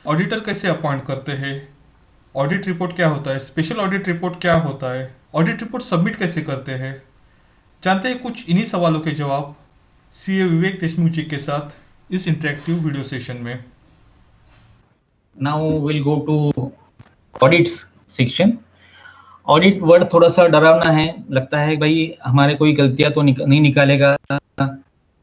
Auditor कैसे appoint करते हैं? ऑडिट रिपोर्ट क्या होता है? स्पेशल ऑडिट रिपोर्ट क्या होता है? ऑडिट रिपोर्ट सबमिट कैसे करते हैं? जानते हैं कुछ इन्हीं सवालों के जवाब सीए विवेक देशमुख जी के साथ इस इंटरेक्टिव वीडियो सेशन में। Now we'll go to audits section. Audit word थोड़ा सा डरावना है, लगता है भाई हमारे कोई गलतियां तो नहीं निकालेगा,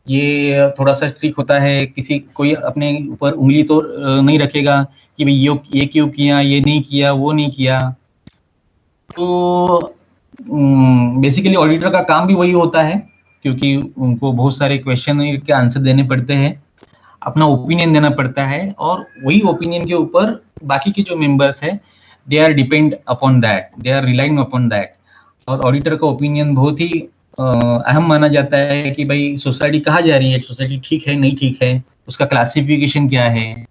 ये थोड़ा सा स्ट्रिक्ट होता है, किसी कोई अपने ऊपर उंगली तो नहीं रखेगा कि भाई ये क्यों किया, ये नहीं किया, वो नहीं किया। तो बेसिकली ऑडिटर का काम भी वही होता है, क्योंकि उनको बहुत सारे क्वेश्चन के आंसर देने पड़ते हैं, अपना ओपिनियन देना पड़ता है, और वही ओपिनियन के ऊपर बाकी के जो मेंबर्स है they are depend upon that, they are relying upon that. और ऑडिटर का ओपिनियन बहुत ही अहम माना जाता है कि भाई सोसाइटी कहाँ जा रही है, सोसाइटी ठीक है नहीं ठीक है, उसका क्लासिफिकेशन क्या है।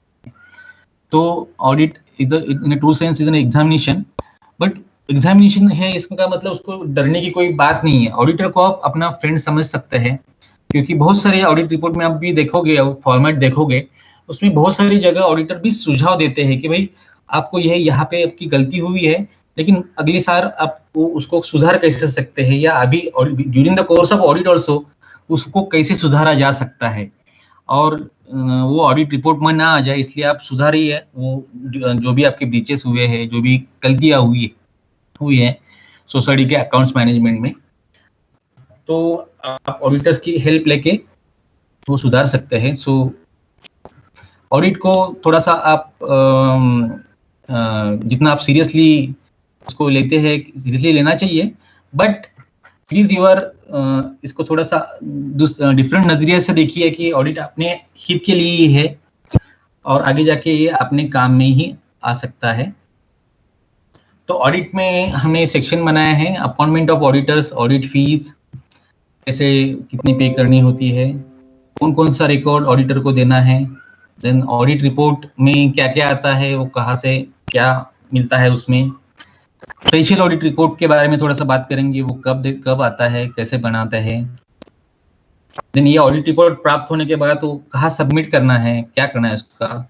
तो audit is in true sense is an examination, but examination है इसका मतलब उसको डरने की कोई बात नहीं है। ऑडिटर को आप अपना फ्रेंड समझ सकते हैं, क्योंकि बहुत सारे ऑडिट रिपोर्ट में आप भी देखोगे, फॉर्मेट देखोगे, उसमें बहुत सारी जगह ऑडिटर भी सुझाव देते हैं कि भाई आपको यह यहाँ पे आपकी गलती हुई है, लेकिन अगली साल आप उसको सुधार कैसे सकते हैं, या अभी during the course of audit also उसको कैसे सुधारा जा सकता है। और वो ऑडिट रिपोर्ट में ना आ जाए इसलिए आप सुधारिए वो जो भी आपके ब्रीचेस हुए हैं, जो भी गलतियां हुई है सोसाइटी के अकाउंट्स मैनेजमेंट में, तो आप ऑडिटर्स की हेल्प लेके वो सुधार सकते हैं। सो ऑडिट को थोड़ा सा आप जितना आप सीरियसली उसको लेते हैं, सीरियसली लेना चाहिए, बट प्लीज यूर इसको थोड़ा सा डिफरेंट नजरिए से देखिए कि ऑडिट अपने हित के लिए ही है, और आगे जाके ये अपने काम में ही आ सकता है। तो ऑडिट में हमने सेक्शन बनाया है, appointment of auditors, audit fees कैसे कितनी पे करनी होती है, कौन कौन सा रिकॉर्ड ऑडिटर को देना है, देन ऑडिट रिपोर्ट में क्या क्या आता है, वो कहाँ से क्या मिलता है उसमें। स्पेशल ऑडिट रिपोर्ट के बारे में थोड़ा सा बात करेंगे, वो कब आता है, कैसे बनाता है। देन ये ऑडिट रिपोर्ट प्राप्त होने के बाद वो कहाँ सबमिट करना है, क्या करना है उसका।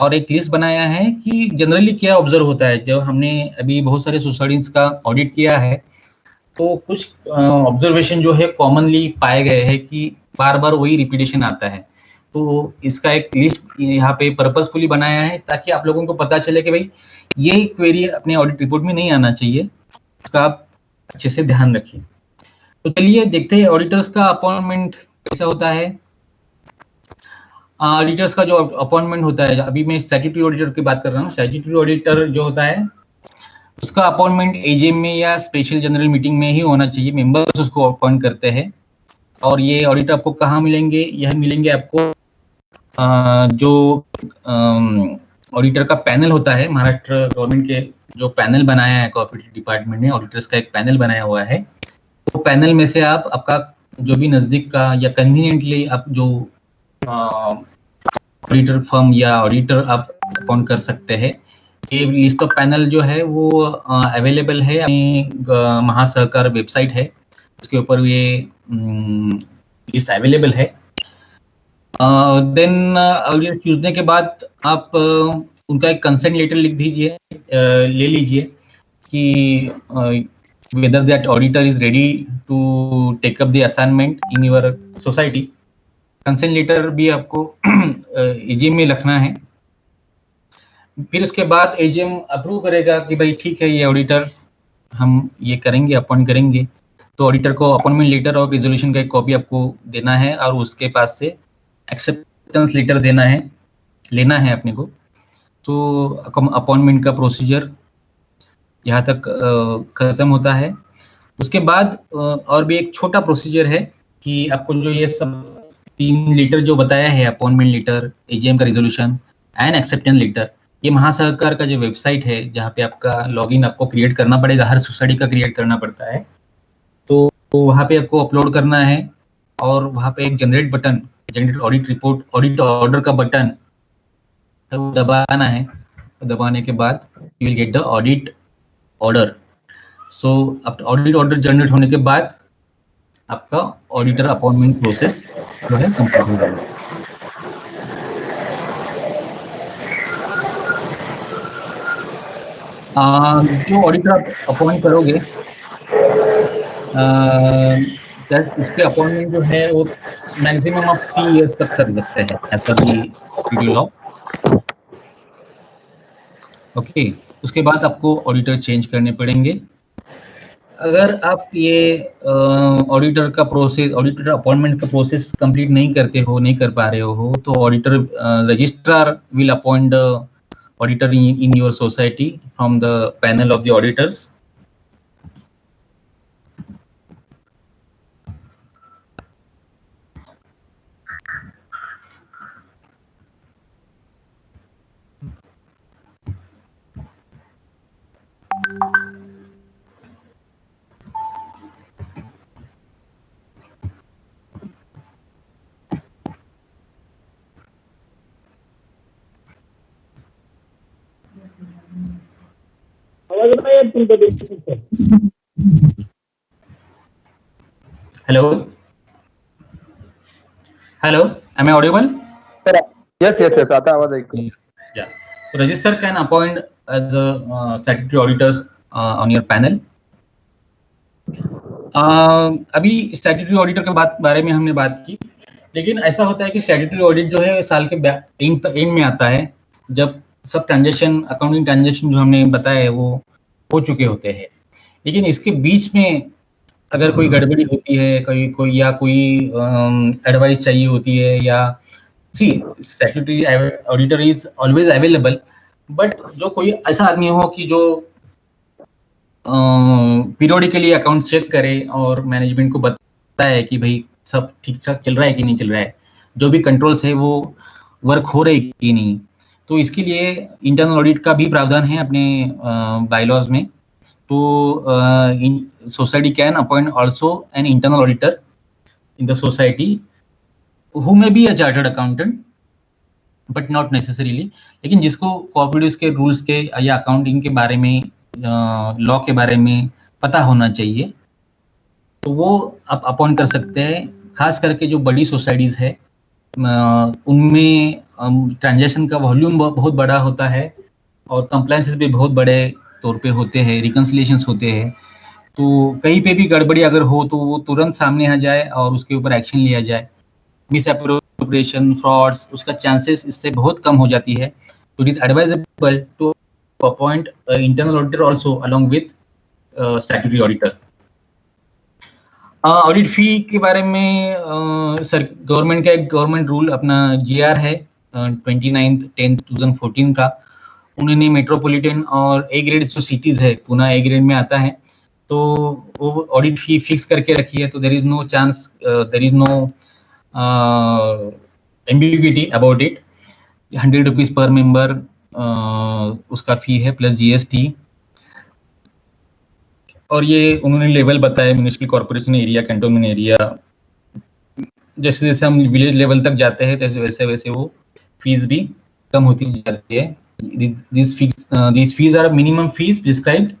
और एक लिस्ट बनाया है कि जनरली क्या ऑब्जर्व होता है। जब हमने अभी बहुत सारे सोसाइटीज का ऑडिट किया है, तो कुछ ऑब्जर्वेशन जो है कॉमनली पाए गए हैं कि बार बार वही रिपीटेशन आता है। तो इसका एक लिस्ट यहाँ पे पर्पसफुली बनाया है ताकि आप लोगों को पता चले कि भाई ये क्वेरी अपने ऑडिट रिपोर्ट में नहीं आना चाहिए, उसका आप अच्छे से ध्यान रखिए। तो चलिए देखते हैं ऑडिटर्स का अपॉइंटमेंट कैसा होता है। ऑडिटर्स का जो अपॉइंटमेंट होता है, अभी मैं स्टैट्यूटरी ऑडिटर की बात कर रहा हूँ। स्टैट्यूटरी ऑडिटर जो होता है उसका अपॉइंटमेंट एजीएम में या स्पेशल जनरल मीटिंग में ही होना चाहिए, मेंबर्स उसको अपॉइंट करते हैं। और ये ऑडिटर आपको कहाँ मिलेंगे? यह मिलेंगे आपको जो ऑडिटर का पैनल होता है, महाराष्ट्र गवर्नमेंट के जो पैनल बनाया है कोऑपरेटिव डिपार्टमेंट ने, ऑडिटर्स का एक पैनल बनाया हुआ है। तो पैनल में से आप आपका जो भी नजदीक का या कन्वीनियंटली आप जो ऑडिटर फर्म या ऑडिटर आप अपॉइंट कर सकते हैं। ये लिस्ट ऑफ पैनल जो है वो अवेलेबल है अपनी महासहकार वेबसाइट है, उसके ऊपर ये लिस्ट अवेलेबल है। देन ऑडिटर चूजने के बाद आप उनका एक कंसेंट लेटर लिख दीजिए, ले लीजिए कि whether that auditor is ready to take up the assignment in your society। Consent letter भी आपको एजीएम में लिखना है। फिर उसके बाद एजीएम अप्रूव करेगा कि भाई ठीक है ये ऑडिटर हम ये करेंगे, अपॉइंट करेंगे। तो ऑडिटर को अपॉइंटमेंट लेटर और रेजोल्यूशन का एक कॉपी आपको देना है, और उसके पास से एक्सेप्टेंस लेटर देना है, लेना है अपने को। तो अपॉइंटमेंट का प्रोसीजर यहाँ तक खत्म होता है। उसके बाद और भी एक छोटा प्रोसीजर है कि आपको जो ये सब 3 लेटर जो बताया है, अपॉइंटमेंट लेटर, एजीएम का रेजोल्यूशन एंड एक्सेप्टेंस लेटर, ये महासहकार का जो वेबसाइट है जहाँ पे आपका लॉगिन आपको क्रिएट करना पड़ेगा, हर सोसाइटी का क्रिएट करना पड़ता है। तो वहाँ पे आपको अपलोड करना है, और वहाँ पे एक generate button, generate audit report, audit order का बटन दबाना है। दबाने के बाद you will get the audit order. So अब ऑडिट ऑर्डर जनरेट होने के बाद आपका ऑडिटर अपॉइंटमेंट प्रोसेस जो है कंप्लीट हो जाएगा। जो ऑडिटर आप अपॉइंट करोगे, उसके अपॉइंटमेंट जो है वो मैक्सिमम आप 3 इयर्स तक कर सकते हैं as per the law. Okay, उसके बाद आपको ऑडिटर चेंज करने पड़ेंगे। अगर आप ये ऑडिटर अपॉइंटमेंट का प्रोसेस कंप्लीट नहीं करते हो, नहीं कर पा रहे हो, तो auditor registrar will appoint auditor in your society from the panel of the auditors. Hello hello, am I audible? Yes, आता है आवाज ऐकू. Yeah. So register can appoint as the statutory auditors on your panel. अभी statutory auditor के बारे में हमने बात की, लेकिन ऐसा होता है कि स्टैट्यूटरी ऑडिट जो है साल के एंड में आता है, जब सब ट्रांजेक्शन, अकाउंटिंग ट्रांजेक्शन जो हमने बताया है वो हो चुके होते हैं। लेकिन इसके बीच में अगर कोई गड़बड़ी होती है, कोई एडवाइस चाहिए होती है, या statutory auditor is always available, but जो कोई ऐसा आदमी हो कि जो पीरियडिकली अकाउंट चेक करे और मैनेजमेंट को बताए कि भाई सब ठीक ठाक चल रहा है कि नहीं चल रहा है, जो भी कंट्रोल्स है वो वर्क हो रहे कि नहीं, तो इसके लिए इंटरनल ऑडिट का भी प्रावधान है अपने बायलॉज में। तो society can appoint also an internal auditor in the society who may be a chartered accountant but not necessarily, लेकिन जिसको कोऑपरेटिव्स के रूल्स के या अकाउंटिंग के बारे में, लॉ के बारे में पता होना चाहिए, तो वो आप अपॉइंट कर सकते हैं। खास करके जो बड़ी सोसाइटीज है उनमें ट्रांजैक्शन का वॉल्यूम बहुत बड़ा होता है और कंप्लायंसेस भी बहुत बड़े तौर पे होते हैं, रिकंसिलिएशंस होते हैं, तो कहीं पे भी गड़बड़ी अगर हो तो वो तुरंत सामने आ जाए और उसके ऊपर एक्शन लिया जाए। मिस एप्रोप्रिएशन, फ्रॉड्स, उसका चांसेस इससे बहुत कम हो जाती है। तो it is advisable to appoint internal auditor also along with statutory auditor. Audit fee के बारे में सर गवर्नमेंट का एक गवर्नमेंट रूल अपना जीआर है 29/10/2014 का, उन्होंने मेट्रोपॉलिटन और ए ग्रेड जो सिटीज है, पुणे ए ग्रेड में आता है, तो वो ऑडिट फी फिक्स करके रखी है। तो there is no chance, there is no ambiguity about it। 100 rupees पर मेंबर उसका फी है प्लस जीएसटी। और ये उन्होंने लेवल बताया, municipal corporation area, cantonment area, जैसे जैसे हम विलेज लेवल तक जाते हैं वैसे वैसे वो फीस भी कम होती जाती है। This fees are minimum fees prescribed,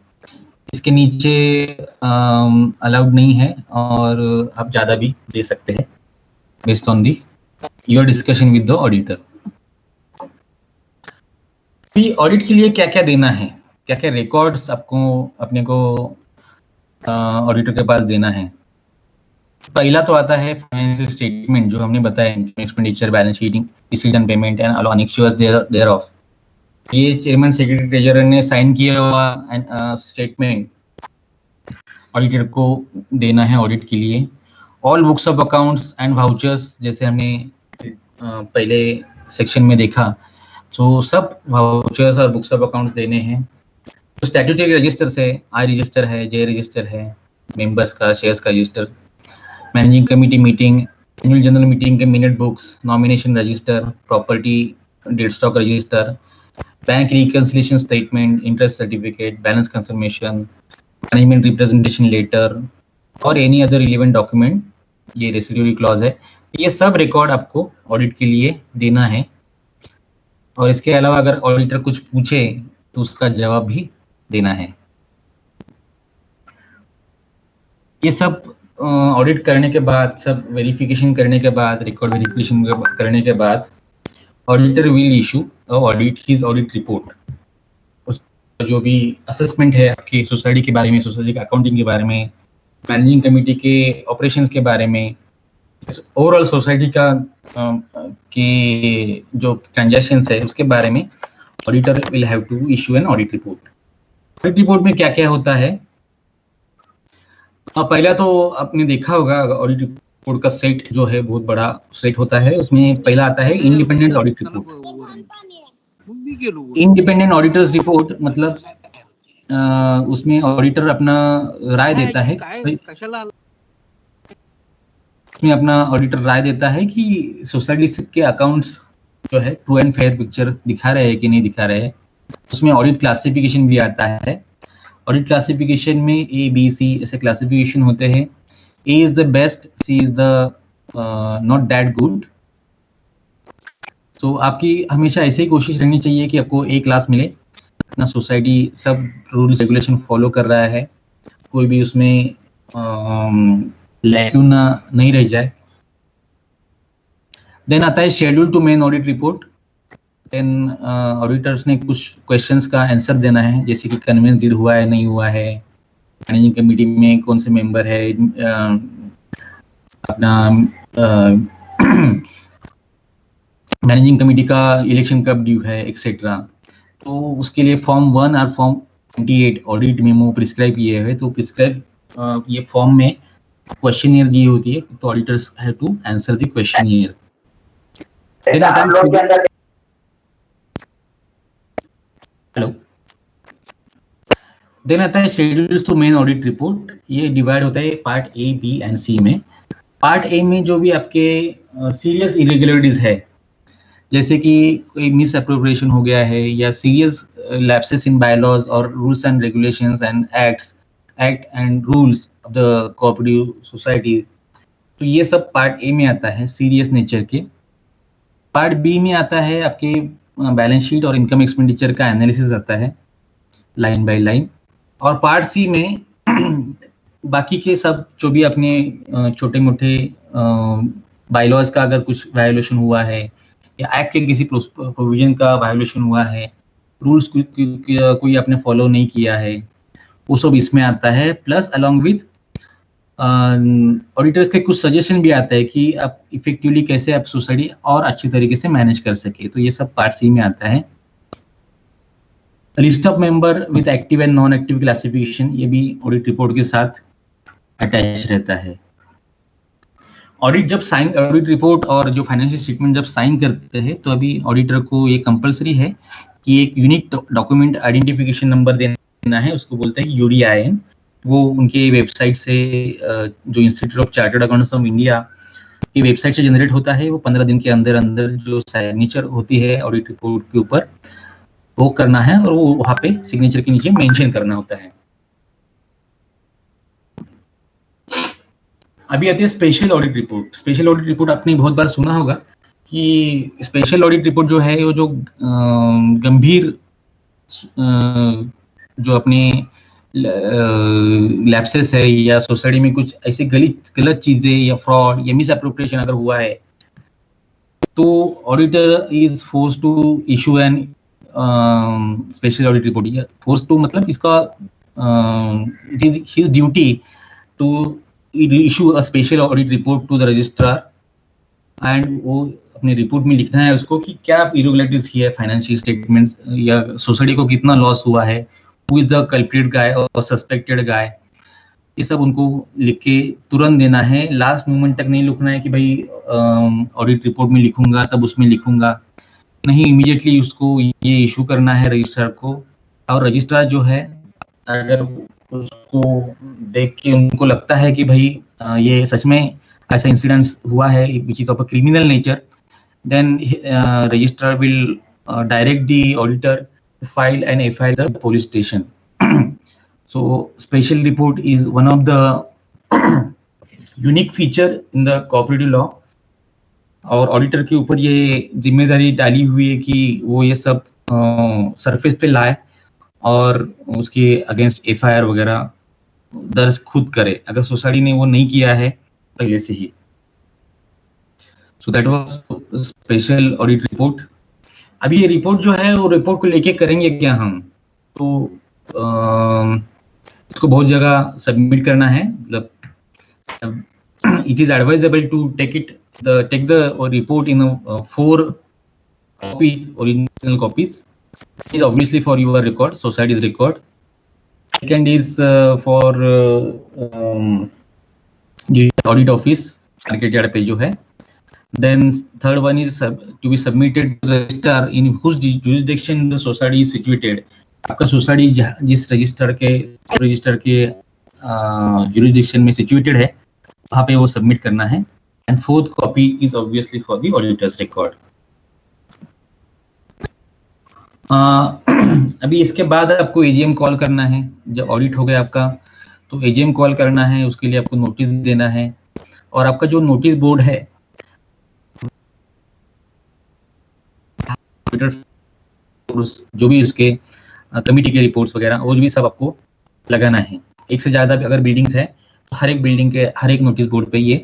इसके नीचे अलाउड नहीं है और आप ज्यादा भी दे सकते हैं based on the your discussion with the auditor। Audit के लिए क्या क्या देना है, क्या क्या रिकॉर्ड्स आपको अपने को ऑडिटर के पास देना है। पहला तो आता है फाइनेंशियल स्टेटमेंट, जो हमने बताया, expenditure, balance sheet, decision, payment and all annexures thereof। ये चेयरमैन, सेक्रेटरी, ट्रेजरर ने साइन किया हुआ स्टेटमेंट ऑडिटर को देना है ऑडिट के लिए। All books of accounts and vouchers, जैसे हमने पहले सेक्शन में देखा, तो सब वाउचर्स और बुक्स ऑफ अकाउंट्स देने हैं। तो स्टैट्यूटरी रजिस्टर से आई रजिस्टर है, जे रजिस्टर है, मेंबर्स का, शेयर्स का register, managing committee meeting, annual general meeting के minute books, nomination register, property dead stock register, bank reconciliation statement, interest certificate, balance confirmation, management representation letter और any other relevant document, ये residuary clause है। ये सब record आपको audit के लिए देना है। और इसके अलावा अगर ऑडिटर कुछ पूछे तो उसका जवाब भी देना है। ये सब ऑडिट करने के बाद, सब वेरिफिकेशन करने के बाद, रिकॉर्ड वेरिफिकेशन करने के बाद, auditor will issue his audit report. जो भी असेसमेंट है आपकी सोसाइटी के बारे में, सोसाइटी के अकाउंटिंग के बारे में, मैनेजिंग कमेटी के ऑपरेशंस के बारे में, ओवरऑल सोसाइटी का के जो ट्रांजैक्शंस है उसके बारे में auditor will have to issue an audit report. Audit report में क्या क्या होता है? पहला तो आपने देखा होगा ऑडिट रिपोर्ट का सेट जो है बहुत बड़ा सेट होता है। उसमें पहला आता है independent audit report. Independent auditors report मतलब उसमें ऑडिटर अपना राय देता है, उसमें अपना ऑडिटर राय देता है कि सोसाइटी के अकाउंट्स जो है ट्रू एंड फेयर पिक्चर दिखा रहे हैं कि नहीं दिखा रहे हैं। उसमें ऑडिट क्लासिफिकेशन भी आता है। ऑडिट क्लासिफिकेशन में ए बी सी ऐसे क्लासिफिकेशन होते हैं। A is the best, C is the not that good. तो आपकी हमेशा ऐसे ही कोशिश रहनी चाहिए कि आपको ए क्लास मिले, अपना सोसाइटी सब रूल्स रेगुलेशन फॉलो कर रहा है, कोई भी उसमें लैक्यूना नहीं रह जाए। देन आता है schedule to main audit report. Then auditors ने कुछ क्वेश्चंस का आंसर देना है, जैसे कि कन्वेंस डीड हुआ है नहीं हुआ है, मैनेजिंग कमेटी में कौन से मेंबर है, अपना मैनेजिंग कमेटी का इलेक्शन कब ड्यू है एक्सेट्रा। तो उसके लिए फॉर्म 1 और फॉर्म 28 ऑडिट मेमो प्रिस्क्राइब किए हुए। तो प्रिस्क्राइब ये फॉर्म में क्वेश्चनियर दी होती है, तो auditors have to answer the questionnaire. Hello, then आता है schedules to main audit report. ये डिवाइड होता है part A, B and C में। पार्ट ए में जो भी आपके सीरियस इरेगुलरिटीज है, जैसे कि कोई मिस अप्रोप्रिएशन हो गया है या सीरियस लैप्सेस इन बायलॉज और rules and regulations and act and rules of the cooperative society, तो ये सब पार्ट ए में आता है, सीरियस नेचर के। पार्ट बी में आता है आपके बैलेंस शीट और इनकम एक्सपेंडिचर का एनालिसिस आता है लाइन बाय लाइन। और पार्ट सी में बाकी के सब जो भी अपने छोटे मोटे बायलॉज का अगर कुछ वायोलेशन हुआ है या एक्ट के किसी प्रोविजन का वायोलेशन हुआ है, रूल्स कोई आपने फॉलो नहीं किया है, वो सब इसमें आता है। प्लस अलॉन्ग विद ऑडिटर्स के कुछ सजेशन भी आता है कि आप इफेक्टिवली कैसे आप सोसाइटी और अच्छी तरीके से मैनेज कर सके, तो ये सब पार्ट सी में आता है। List of member with active and non active classification, ये भी ऑडिट रिपोर्ट के साथ अटैच रहता है। ऑडिट रिपोर्ट और जो फाइनेंशियल स्टेटमेंट जब साइन करते हैं, तो अभी ऑडिटर को ये कंपलसरी है कि एक यूनिक डॉक्यूमेंट आइडेंटिफिकेशन नंबर देना है, उसको बोलते हैं यूडीआईएन। वो उनके वेबसाइट से जो institute of chartered accountants of India की वेबसाइट से जनरेट होता है। वो 15 दिन के अंदर अंदर जो सिग्नेचर होती है ऑडिट रिपोर्ट के ऊपर, वो करना है और वो वहाँ पे सिग्नेचर के नीचे मेंशन करना होता है। अभी आती है special audit report. Special audit report आपने बहुत बार सुना होगा कि स्पेशल ऑडिट रिपोर्ट जो है वो जो गंभीर जो अपने लैप्सेस है या सोसाइटी में कुछ ऐसी गलत चीजें या फ्रॉड या मिस अप्रोप्रिएशन अगर हुआ है, तो auditor is force to issue an special audit report. Force to मतलब इसका it is his duty to issue a special audit report to the registrar, and वो अपने रिपोर्ट में लिखना है उसको कि क्या इरेगुलरिटीज की है फाइनेंशियल स्टेटमेंट्स या सोसाइटी को कितना लॉस हुआ है, हु इज द कल्प्रिट गाय और सस्पेक्टेड गाय, ये सब उनको लिख के तुरंत देना है। लास्ट मोमेंट तक नहीं लिखना है कि भाई ऑडिट रिपोर्ट में लिखूंगा तब उसमें लिखूंगा, नहीं, इमीडिएटली उसको ये इशू करना है रजिस्ट्रार को। और रजिस्ट्रार जो है अगर उसको देख के उनको लगता है कि भाई ये सच में ऐसा इंसिडेंट हुआ है which is of a criminal nature, then registrar will direct the auditor file an FIR at the police station. So special report is one of the unique feature in the cooperative law, और auditor के ऊपर ये जिम्मेदारी डाली हुई है कि वो ये सब सरफेस पे लाए और उसके अगेंस्ट FIR वगैरह दर्ज खुद करे अगर सोसाइटी ने वो नहीं किया है पहले से ही। So that was special audit report. अभी ये रिपोर्ट जो है वो रिपोर्ट को लेके करेंगे क्या हम, तो इसको बहुत जगह सबमिट करना है, मतलब it is advisable to take the report in 4 copies, original copies. It is obviously for your record, society's record. Second is for the audit office, market yard पे जो है. Then third one is to be submitted to the registrar in whose jurisdiction the society is situated. आपका society जिस register के jurisdiction में situated है, वहाँ पे वो सबमिट करना है. And fourth copy is obviously for the auditor's record. अभी इसके बाद आपको एजीएम कॉल करना है. जब ऑडिट हो गया आपका, तो एजीएम कॉल करना है. उसके लिए आपको नोटिस देना है, और आपका जो नोटिस बोर्ड है, जो भी उसके कमिटी के रिपोर्ट्स वगैरह, वो भी सब आपको लगाना है. एक से ज्यादा अगर बिल्डिंग्स है, तो हर एक बिल्डिंग के हर एक नोटिस बोर्ड पे ये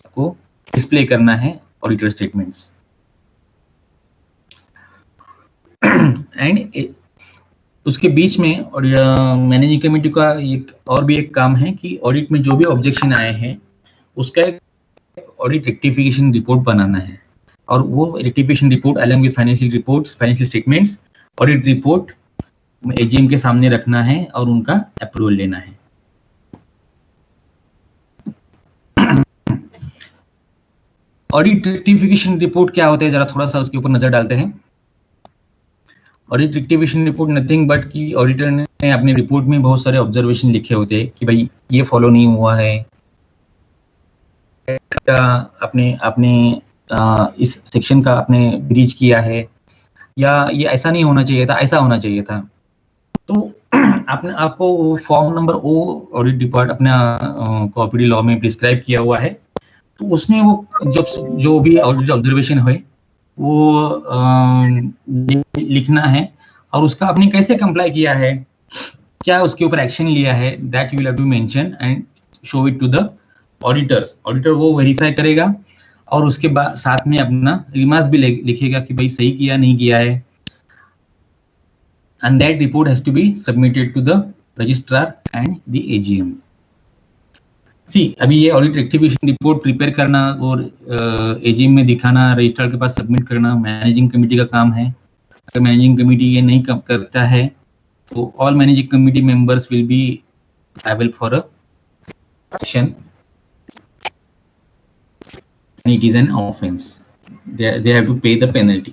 आपको डिस्प्ले करना है ऑडिटर स्टेटमेंट्स. एंड उसके बीच में मैनेजिंग कमेटी का एक और भी एक काम है कि ऑडिट में जो भी ऑब्जेक्शन आए हैं, उसका एक ऑडिट रेक्टिफिकेशन रिपोर्ट बनाना है. और वो rectification report along with financial reports, financial statements, audit report AGM के सामने रखना है और उनका अप्रूवल लेना है. ऑडिट रेक्टिफिकेशन रिपोर्ट क्या होता है, जरा थोड़ा सा उसके ऊपर नजर डालते हैं. Audit rectification report nothing but कि ऑडिटर ने अपने रिपोर्ट में बहुत सारे ऑब्जर्वेशन लिखे होते हैं कि भाई ये फॉलो नहीं हुआ है, अपने इस सेक्शन का आपने ब्रीच किया है, या ये ऐसा नहीं होना चाहिए था, ऐसा होना चाहिए था. तो आपको form number O audit depart अपना कॉपीडी लॉ में प्रिस्क्राइब किया हुआ है. तो उसमें वो जो भी ऑडिट ऑब्जर्वेशन हुए वो लिखना है, और उसका आपने कैसे कंप्लाई किया है, क्या उसके ऊपर एक्शन लिया है, that you will have to mention and show it to the auditors. Auditor वो वेरीफाई करेगा, और उसके बाद साथ में अपना रिमार्क्स भी लिखेगा कि भाई सही किया नहीं किया है. And that report has to be submitted to the registrar and the AGM. अभी ये ऑडिट रेक्टिफिकेशन रिपोर्ट प्रिपेयर करना और एजीएम में दिखाना, रजिस्ट्रार के पास सबमिट करना मैनेजिंग कमेटी का काम है. अगर मैनेजिंग कमेटी ये नहीं करता है, तो all managing committee members will be liable for a action. It is an offense. They have to pay the penalty.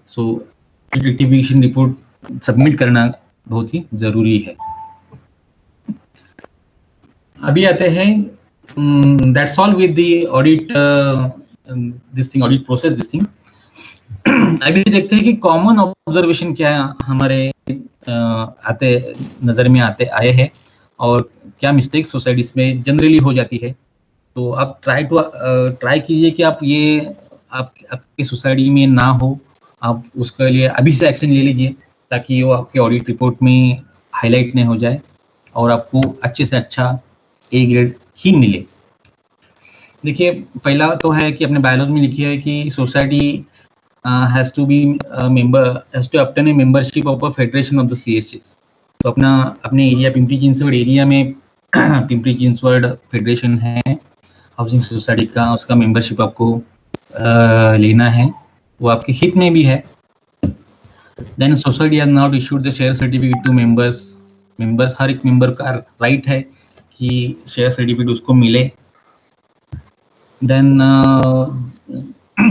So rectification report submit करना बहुत ही जरूरी है. अभी आते हैं that's all with the audit audit process this thing. अभी देखते हैं कि कॉमन ऑब्जर्वेशन क्या हमारे नजर में आए हैं, और क्या मिस्टेक्स सोसाइटीज में जनरली हो जाती है. तो आप ट्राई कीजिए कि आप ये आपकी सोसाइटी में ना हो. आप उसके लिए अभी से एक्शन ले लीजिए, ताकि वो आपके ऑडिट रिपोर्ट में हाईलाइट नहीं हो जाए और आपको अच्छे से अच्छा ए ग्रेड ही मिले. देखिए, पहला तो है कि अपने बायोलॉजी में लिखी है कि society has to obtain a membership of a federation of the CHS. तो अपने एरिया पिंपरी चिंचवड एरिया में पिंपरी चिंचवड फेडरेशन है हाउसिंग सोसाइटी का, उसका मेंबरशिप आपको लेना है. वो आपके हित में भी है. Then society has not issued the share certificate to members. हर एक मेंबर का राइट है कि शेयर सर्टिफिकेट उसको मिले. देन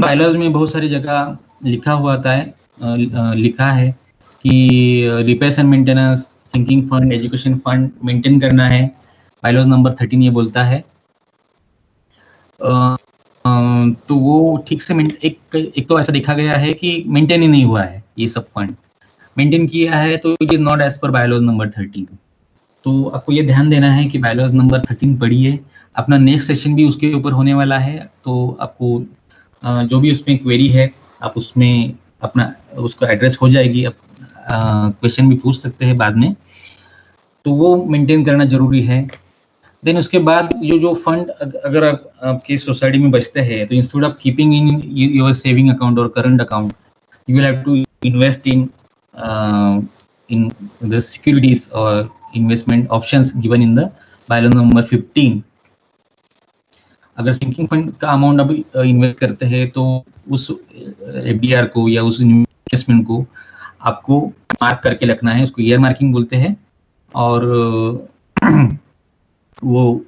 बायलॉज में बहुत सारी जगह लिखा है कि repairs and maintenance, sinking fund, education fund maintain करना है. बायलॉज नंबर 13 ये बोलता है. तो वो ठीक से एक तो ऐसा देखा गया है कि मेंटेन ही नहीं हुआ है. ये सब फंड मेंटेन किया है, तो it is not as per bylaws number 13. तो आपको ये ध्यान देना है कि बायलॉज नंबर 13 पढ़िए. अपना नेक्स्ट सेशन भी उसके ऊपर होने वाला है, तो आपको जो भी उसमें क्वेरी है आप उसमें अपना उसको एड्रेस हो जाएगी. आप क्वेश्चन भी पूछ सकते हैं बाद में. तो वो मेंटेन करना जरूरी है. देन उसके बाद जो फंड अगर आपकी सोसाइटी में बचते हैं, तो instead of keeping in your saving account और current account, you will have to invest in the securities or investment options given in the bylaw number 15. अगर सिंकिंग फंड का अमाउंट अभी इन्वेस्ट करते हैं तो उस एफडीआर को या उस इन्वेस्टमेंट को आपको मार्क करके रखना है, उसको ईयर मार्किंग बोलते हैं, और वो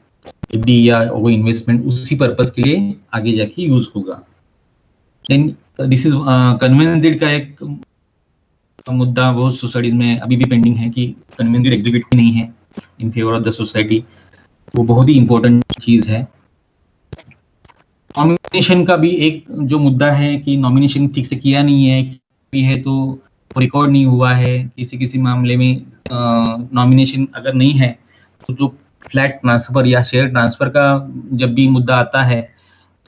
एफडी या वो इन्वेस्टमेंट उसी पर्पस के लिए आगे जाके यूज होगा। Then this is conveyance deed का एक मुद्दा बहुत सोसाइटीज में अभी भी पेंडिंग है कि कन्वेंस डीड एग्जीक्यूट भी नहीं है in favour of the society. वो बहुत ही इंपॉर्टेंट चीज है। नॉमिनेशन का भी एक जो मुद्दा है कि नॉमिनेशन ठीक से किया नहीं है तो रिकॉर्ड नहीं हुआ है, किसी मामले में नॉमिनेशन अगर नहीं है तो जो फ्लैट ट्रांसफर या शेयर ट्रांसफर का जब भी मुद्दा आता है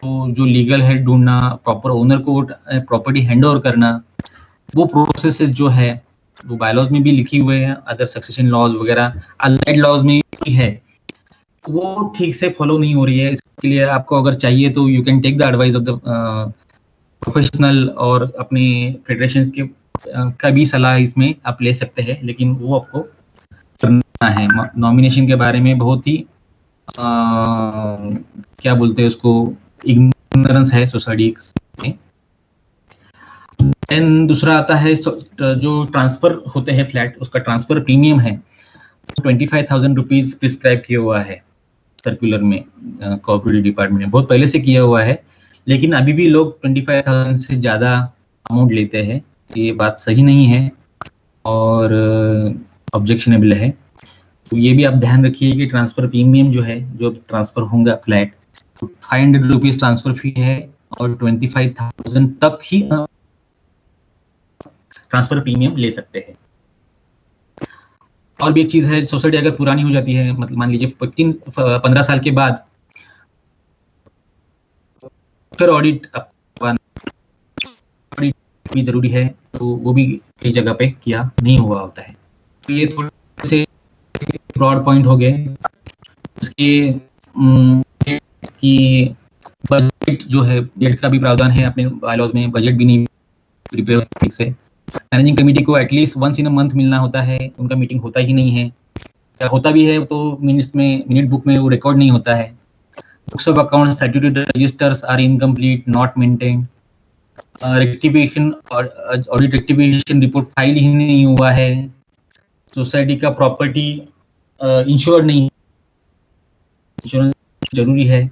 तो जो लीगल हेड ढूंढना, प्रॉपर ओनर को प्रॉपर्टी हैंड ओवर करना, वो प्रोसेसेस जो है वो बायलॉज में भी लिखी हुए हैं, अदर सक्सेशन लॉज वगैरह अलाइड लॉज में भी है, वो ठीक से फॉलो नहीं हो रही है। इसके लिए आपको अगर चाहिए तो you can take the advice of the professional और अपने फेडरेशन के का भी सलाह इसमें आप ले सकते हैं, लेकिन वो आपको करना है। नॉमिनेशन के बारे में बहुत ही क्या बोलते हैं उसको, इग्नोरेंस है सोसाइटी में। देन दूसरा आता है जो ट्रांसफर होते हैं फ्लैट, उसका ट्रांसफर प्रीमियम है 25,000 रुपीज प्रिस्क्राइब किया हुआ है सर्कुलर में, कोऑपरेटिव डिपार्टमेंट ने बहुत पहले से किया हुआ है, लेकिन अभी भी लोग 25,000 से ज्यादा अमाउंट लेते हैं। ये बात सही नहीं है और ऑब्जेक्शनेबल है। तो ये भी आप ध्यान रखिए कि ट्रांसफर प्रीमियम जो है, जो ट्रांसफर होगा फ्लैट, तो 500 रुपीज ट्रांसफर फी है और 25,000 तक ही ट्रांसफर प्रीमियम ले सकते हैं। और भी एक चीज है, सोसाइटी अगर पुरानी हो जाती है, मतलब मान लीजिए 15 साल के बाद फिर ऑडिट भी जरूरी है, तो वो भी कई जगह पे किया नहीं हुआ होता है। तो ये थोड़े से ब्रॉड पॉइंट हो गए। उसके कि बजट जो है, बजट का भी प्रावधान है अपने बायलॉज में, बजट भी नहीं प्रिपेयर ठीक से। मैनेजिंग कमेटी को at least once in a month मिलना होता है, उनका मीटिंग होता ही नहीं है, या होता भी है तो मिनट बुक में वो रिकॉर्ड नहीं होता है। Books of account, statutory registers are incomplete, not maintained. Rectification और ऑडिट रेक्टिफिकेशन रिपोर्ट फाइल ही नहीं हुआ है। सोसाइटी का प्रॉपर्टी इंश्योर नहीं, इंश्योरेंस जरूरी है।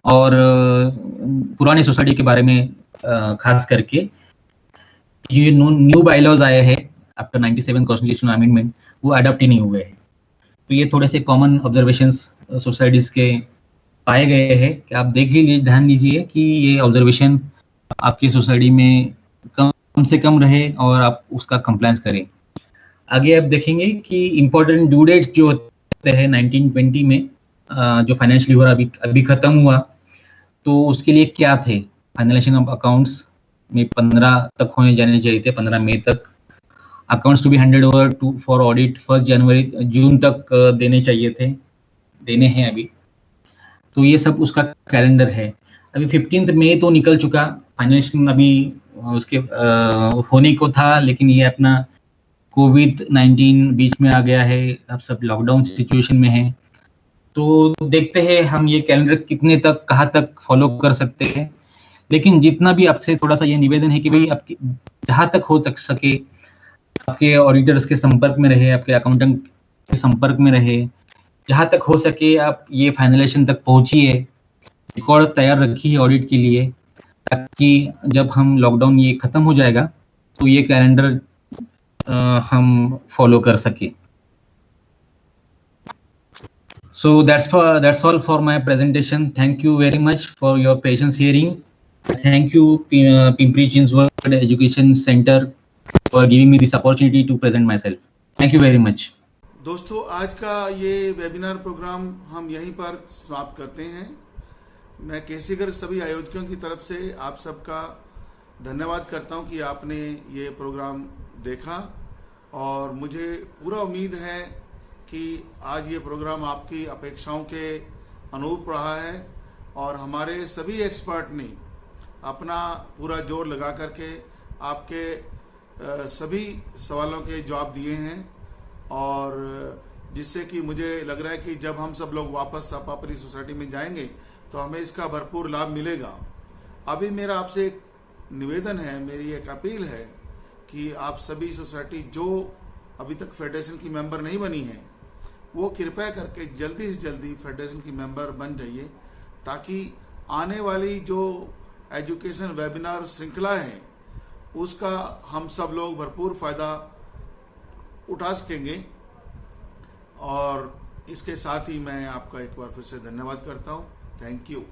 और पुराने सोसाइटी के बारे में खास करके ये न्यू बायलॉज आए हैं आफ्टर 97 कॉन्स्टिट्यूशनल अमेंडमेंट, वो अडॉप्ट ही नहीं हुए हैं। तो ये थोड़े से कॉमन ऑब्जर्वेशंस सोसाइटीज के पाए गए हैं कि आप देख लीजिए, ध्यान दीजिए कि ये ऑब्जर्वेशन आपकी सोसाइटी में कम से कम रहे और आप उसका कंप्लायंस करें। आगे आप देखेंगे कि इम्पोर्टेंट ड्यू डेट्स जो होते हैं 1920 में, जो फाइनेंशियल ईयर अभी खत्म हुआ, तो उसके लिए क्या थे। फाइनलाइजेशन ऑफ अकाउंट्स में 15 तक होने जाने चाहिए थे, 15 मई तक। Accounts to be handed over to for audit 1 जून तक देने चाहिए थे, देने हैं अभी। तो ये सब उसका कैलेंडर है। अभी 15 मई तो निकल चुका, फाइनेंशियल अभी उसके होने को था, लेकिन ये अपना कोविड-19 बीच में आ गया है, अब सब लॉकडाउन सिचुएशन में है। तो देखते हैं हम ये कैलेंडर कितने तक, कहाँ तक फॉलो कर सकते हैं। लेकिन जितना भी आपसे थोड़ा सा ये निवेदन है कि भाई आपकी जहाँ तक हो सके आपके ऑडिटर्स के संपर्क में रहे, आपके अकाउंटेंट के संपर्क में रहे, जहाँ तक हो सके आप ये फाइनलाइजेशन तक पहुंचिए, रिकॉर्ड तैयार रखिए ऑडिट के लिए, ताकि जब हम लॉकडाउन ये खत्म हो जाएगा तो ये कैलेंडर हम फॉलो कर सके। So that's all for my presentation. Thank you very much for your patience hearing. Thank you Pimpri Chinchwad Education Center for giving me this opportunity to present myself. Thank you very much. दोस्तों, आज का ये webinar programme हम यहीं पर समाप्त करते हैं। मैं केसीगर सभी आयोजकों की तरफ से आप सबका धन्यवाद करता हूं कि आपने ये प्रोग्राम देखा, और मुझे पूरा उम्मीद है कि आज ये प्रोग्राम आपकी अपेक्षाओं के अनुरूप रहा है, और हमारे सभी एक्सपर्ट ने अपना पूरा जोर लगा करके आपके सभी सवालों के जवाब दिए हैं, और जिससे कि मुझे लग रहा है कि जब हम सब लोग वापस अपनी सोसाइटी में जाएंगे तो हमें इसका भरपूर लाभ मिलेगा। अभी मेरा आपसे एक निवेदन है, मेरी एक अपील है कि आप सभी सोसाइटी जो अभी तक फेडरेशन की मेंबर नहीं बनी है वो कृपया करके जल्दी से जल्दी फेडरेशन की मेंबर बन जाइए, ताकि आने वाली जो एजुकेशन वेबिनार श्रृंखला है उसका हम सब लोग भरपूर फ़ायदा उठा सकेंगे। और इसके साथ ही मैं आपका एक बार फिर से धन्यवाद करता हूँ। Thank you.